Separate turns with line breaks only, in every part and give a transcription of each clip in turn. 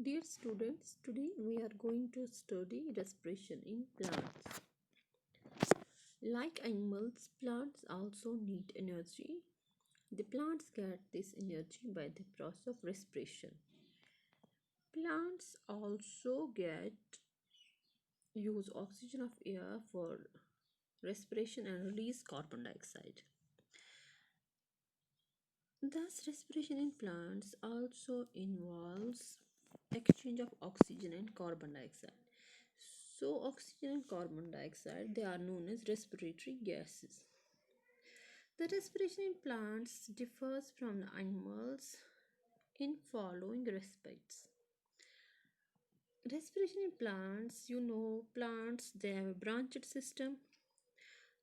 Dear students, today we are going to study respiration in plants. Like animals, plants also need energy. The plants get this energy by the process of respiration. Plants also get use oxygen of air for respiration and release carbon dioxide. Thus, respiration in plants also involves exchange of oxygen and carbon dioxide. So, oxygen and carbon dioxide they are known as respiratory gases. The respiration in plants differs from the animals in following respects. Respiration in plants, plants they have a branched system.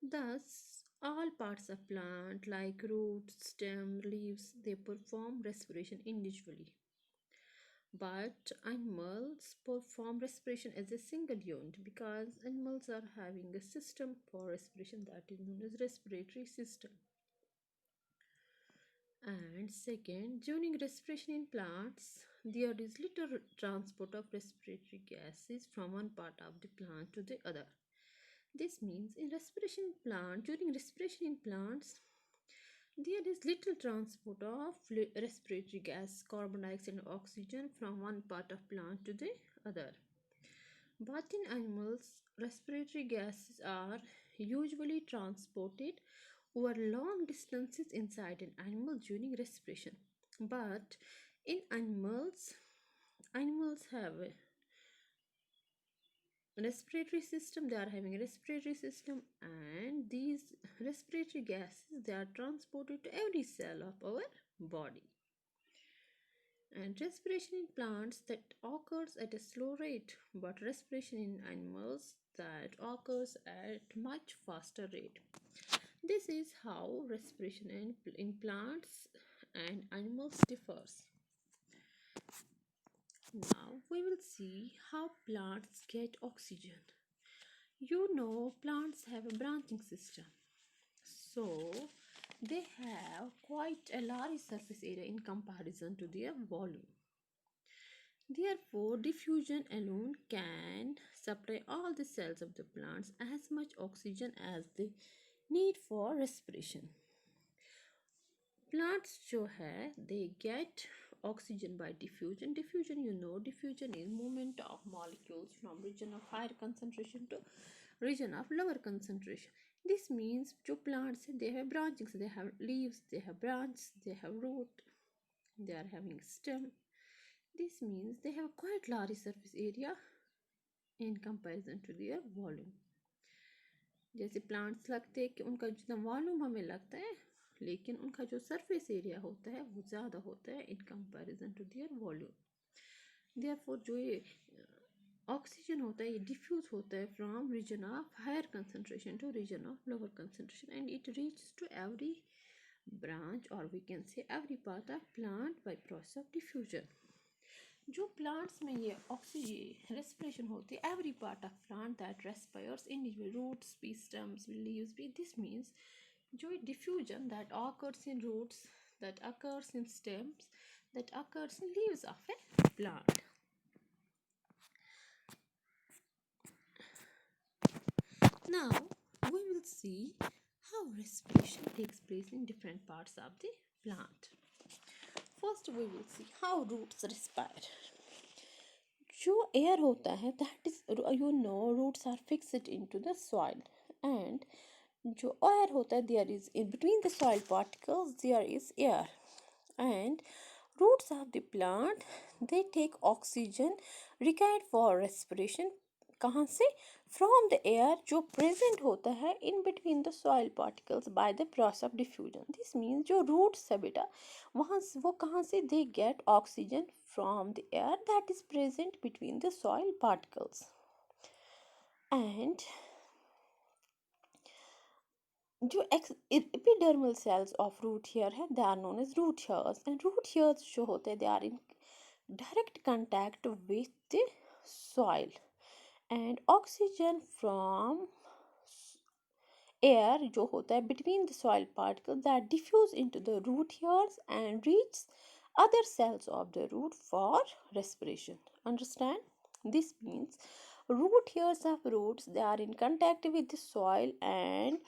Thus, all parts of plant like roots, stem, leaves, they perform respiration individually. But animals perform respiration as a single unit because animals are having a system for respiration that is known as respiratory system. And second, during respiration in plants, there is little transport of respiratory gases from one part of the plant to the other. This means during respiration in plants, there is little transport of respiratory gas, carbon dioxide and oxygen from one part of plant to the other. But in animals, respiratory gases are usually transported over long distances inside an animal during respiration. But in animals have a respiratory system, they are having a respiratory system, and these respiratory gases they are transported to every cell of our body. And respiration in plants that occurs at a slow rate, but respiration in animals that occurs at much faster rate. This is how respiration in plants and animals differs. Now we will see how plants get oxygen. Plants have a branching system, so they have quite a large surface area in comparison to their volume. Therefore, diffusion alone can supply all the cells of the plants as much oxygen as they need for respiration. Plants जो है they get oxygen by diffusion. Diffusion is movement of molecules from region of higher concentration to region of lower concentration. This means जो plants they have branchings, they have leaves, they have branches, they have root, they are having stem. This means they have quite large surface area in comparison to their volume. जैसे plants लगते हैं कि उनका जितना volume हमें लगता है, लेकिन उनका जो सरफेस एरिया होता है वो ज़्यादा होता है in comparison to their volume. Therefore जो ये ऑक्सीजन होता है ये डिफ्यूज होता है from region of higher concentration to region of lower concentration and it reach to every branch or we can say every part of plant by process of diffusion. जो plants में ये oxygen respiration होती है every part of plant that respires individual roots भी stems भी leaves भी this means जो diffusion that occurs in roots, that occurs in stems, that occurs in leaves of a plant. Now we will see how respiration takes place in different parts of the plant. First we will see how roots respire. जो air होता है that is roots are fixed into the soil, and जो air होता है there is in between the soil particles there is air, and roots of the plant they take oxygen required for respiration कहाँ से from the air जो present होता है in between the soil particles by the process of diffusion. This means जो roots है बेटा वहाँ वो कहाँ से they get oxygen from the air that is present between the soil particles. And जो epidermal cells of root hair है they are known as root hairs, and root hairs जो होते हैं they are in direct contact with the soil, and oxygen from air जो होता है between the soil particles that diffuse into the root hairs and reaches other cells of the root for respiration. Understand? This means root hairs of roots, they are in contact with the soil and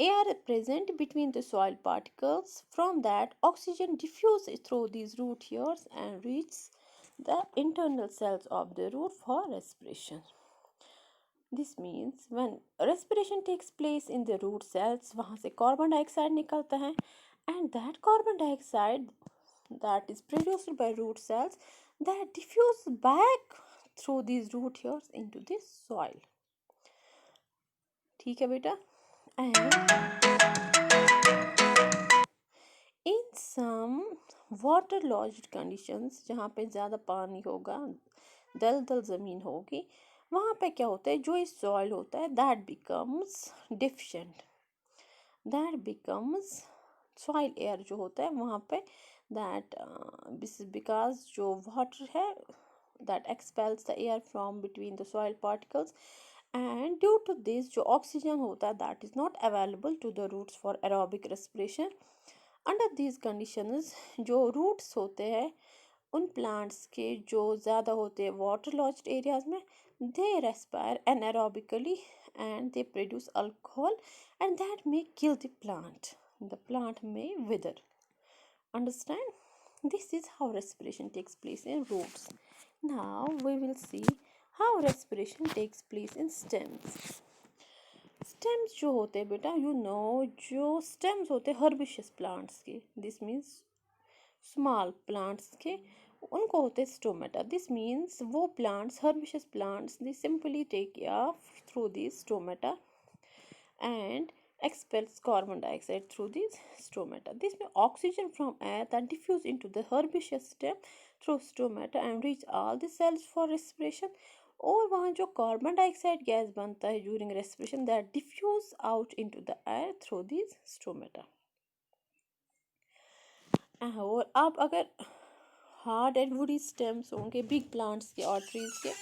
air present between the soil particles. From that, oxygen diffuses through these root hairs and reaches the internal cells of the root for respiration. This means when respiration takes place in the root cells, वहाँ से carbon dioxide निकलता है and that carbon dioxide that is produced by root cells that diffuse back through these root hairs into the soil. ठीक है बेटा? And in some water lodged conditions, जहाँ पे ज़्यादा पानी होगा, दलदल ज़मीन होगी, वहाँ पे क्या होता है, जो इस सॉइल होता है that becomes deficient, that becomes soil air जो होता है वहाँ पे that this is because जो water है that expels the air from between the soil particles and due to this जो oxygen होता है that is not available to the roots for aerobic respiration. Under these conditions जो roots होते हैं उन plants के जो ज़्यादा होते हैं वाटर लॉज्ड एरियाज में, they respire anaerobically and they produce alcohol and that may kill the plant may wither. Understand? This is how respiration takes place in roots. Now we will see how respiration takes place in stems. Stems जो होते हैं बेटा, you know जो stems होते हैं herbaceous plants के, this means small plants के, उनको होते हैं स्टोमेटा. दिस मीन्स वो plants herbaceous plants they simply take air through this stomata and expels carbon dioxide through these stomata. This means oxygen from air that diffuse into the herbaceous stem through stomata and reach all the cells for respiration. और वहाँ जो carbon dioxide gas बनता है during respiration that diffuse out into the air through this stomata. और अब अगर hard and woody stems होंगे big plants के और ट्रीज के,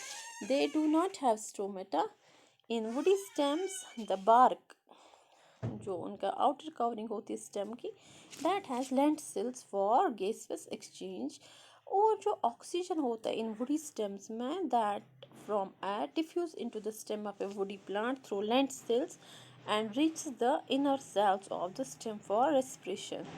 they do not have stomata. In woody stems the bark जो उनका आउटर कवरिंग होती है स्टेम की, that has lentils for gases exchange. और जो ऑक्सीजन होता है इन वुडी स्टेम्स में that from air diffuse into the stem of a woody plant through lentils and reaches the inner cells of the stem for respiration.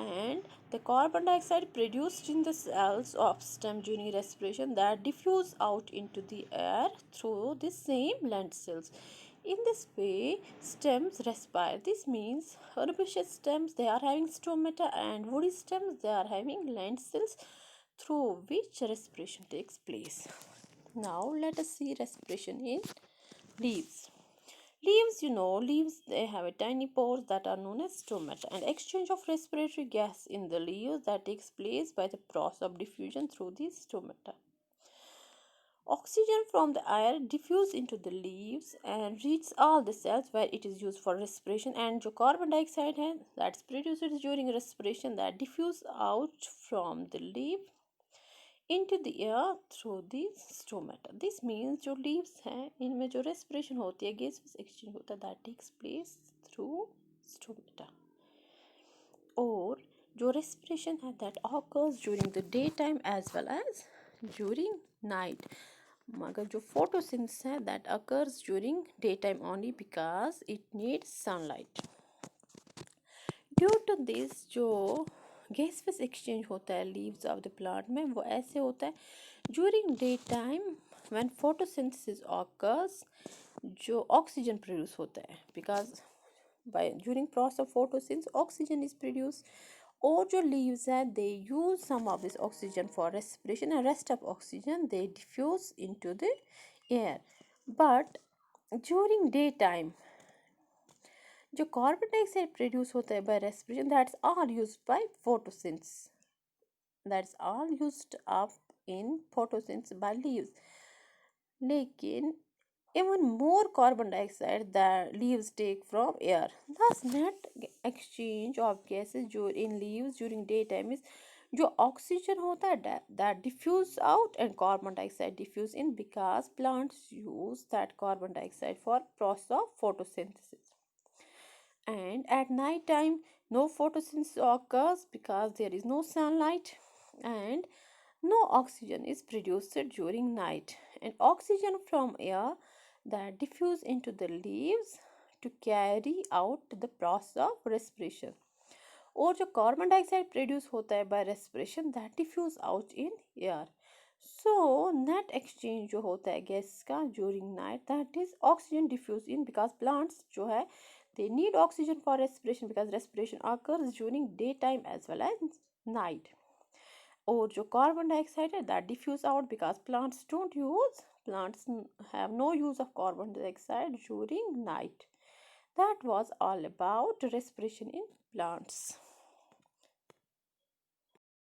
And the carbon dioxide produced in the cells of stem during respiration that diffuse out into the air through the same lentils. In this way, stems respire. This means herbaceous stems they are having stomata and woody stems they are having lentils through which respiration takes place. Now let us see respiration in leaves. Leaves, you know, leaves they have a tiny pores that are known as stomata, and exchange of respiratory gas in the leaves that takes place by the process of diffusion through these stomata. Oxygen from the air diffuse into the leaves and reaches all the cells where it is used for respiration, and जो carbon dioxide है that's produced during respiration that diffuse out from the leaf into the air through the stomata. This means जो leaves हैं इनमें जो respiration होती है gaseous exchange होता है that takes place through stomata. और जो respiration है that occurs during the daytime as well as during night. मगर जो photosynthesis है that occurs during daytime only because it needs sunlight. Due to this जो gases exchange होता है leaves of the plant में वो ऐसे होता है during day time when photosynthesis occurs जो ऑक्सीजन प्रोड्यूस होता है because by during process of photosynthesis oxygen is produce. और जो लीव्स है they use some of this oxygen for respiration and rest of oxygen they diffuse into the air. But during day time जो carbon dioxide produce होता है by respiration that's all used by photosynthesis, that's all used up in photosynthesis by leaves. लेकिन even more carbon dioxide that leaves take from air. Thus net exchange of gases in leaves during daytime is जो oxygen होता है that diffuse out and carbon dioxide diffuse in because plants use that carbon dioxide for process of photosynthesis. And at night time No photosynthesis occurs because there is no sunlight, and no oxygen is produced during night. And oxygen from air that diffuse into the leaves to carry out the process of respiration. और जो carbon dioxide produce होता है by respiration that diffuse out in air. So net exchange जो होता है gas का during night that is oxygen diffuse in because plants जो है they need oxygen for respiration because respiration occurs during day time as well as night. और जो carbon dioxide है that diffuse out because plants have no use of carbon dioxide during night. That was all about respiration in plants.